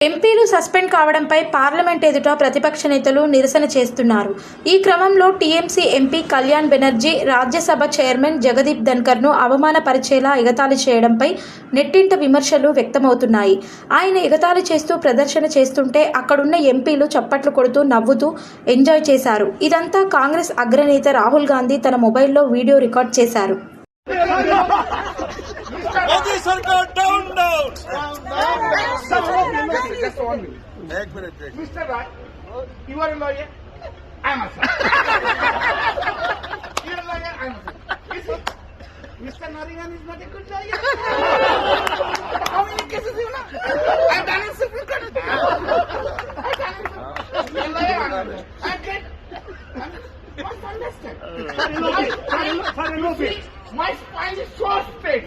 ఎంపీలు suspend కావడంపై parliament ఎదుట ప్రతిపక్ష నేతలు నిరసన చేస్తున్నారు. ఈ క్రమంలో TMC MP Kalyan Banerjee Rajya Sabha chairman Jagdeep ధన్కర్ను అవమానపరిచేలా ఎగతాళి చేయడంపై నెట్టింట విమర్శలు వ్యక్తమవుతున్నాయి. ఆయన ఎగతాళి చేస్తూ ప్రదర్శన చేస్తుంటే అక్కడున్న ఎంపీలు చప్పట్లు కొడుతూ నవ్వుతూ ఎంజాయ్ చేశారు. ఇదంతా కాంగ్రెస్ అగ్రనేత రాహుల్ గాంధీ తన మొబైల్లో వీడియో రికార్డ్ చేశారు. मोदी सरकार डाउन डाउन एक minute Mr. Raj, you are a lawyer. I am a sir. You are a lawyer. I am a sir. You see, Mr. Nariman is not a good lawyer. How many cases you know? I have done in Supreme Court. I have done in Supreme Court. I am a lawyer. I am great. Must understand. My spine is so straight.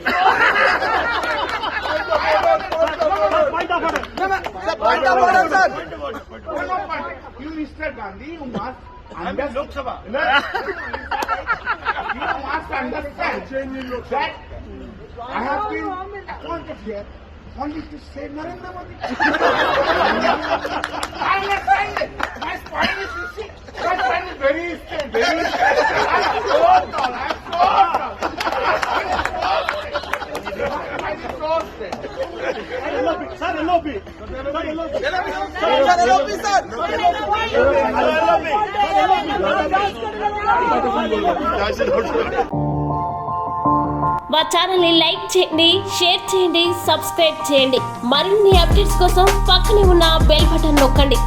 You, Mr. Gandhi, you must understand. You must understand that I have been appointed here only to save Narendra Modi. I understand it. My spine is, you see, my spine is very straight, very straight. I am so tall. I am so tall. మా channel ని like చేయండి, share చేయండి, subscribe చేయండి. మరిన్ని updates కోసం పక్కనే ఉన్న bell button నొక్కండి.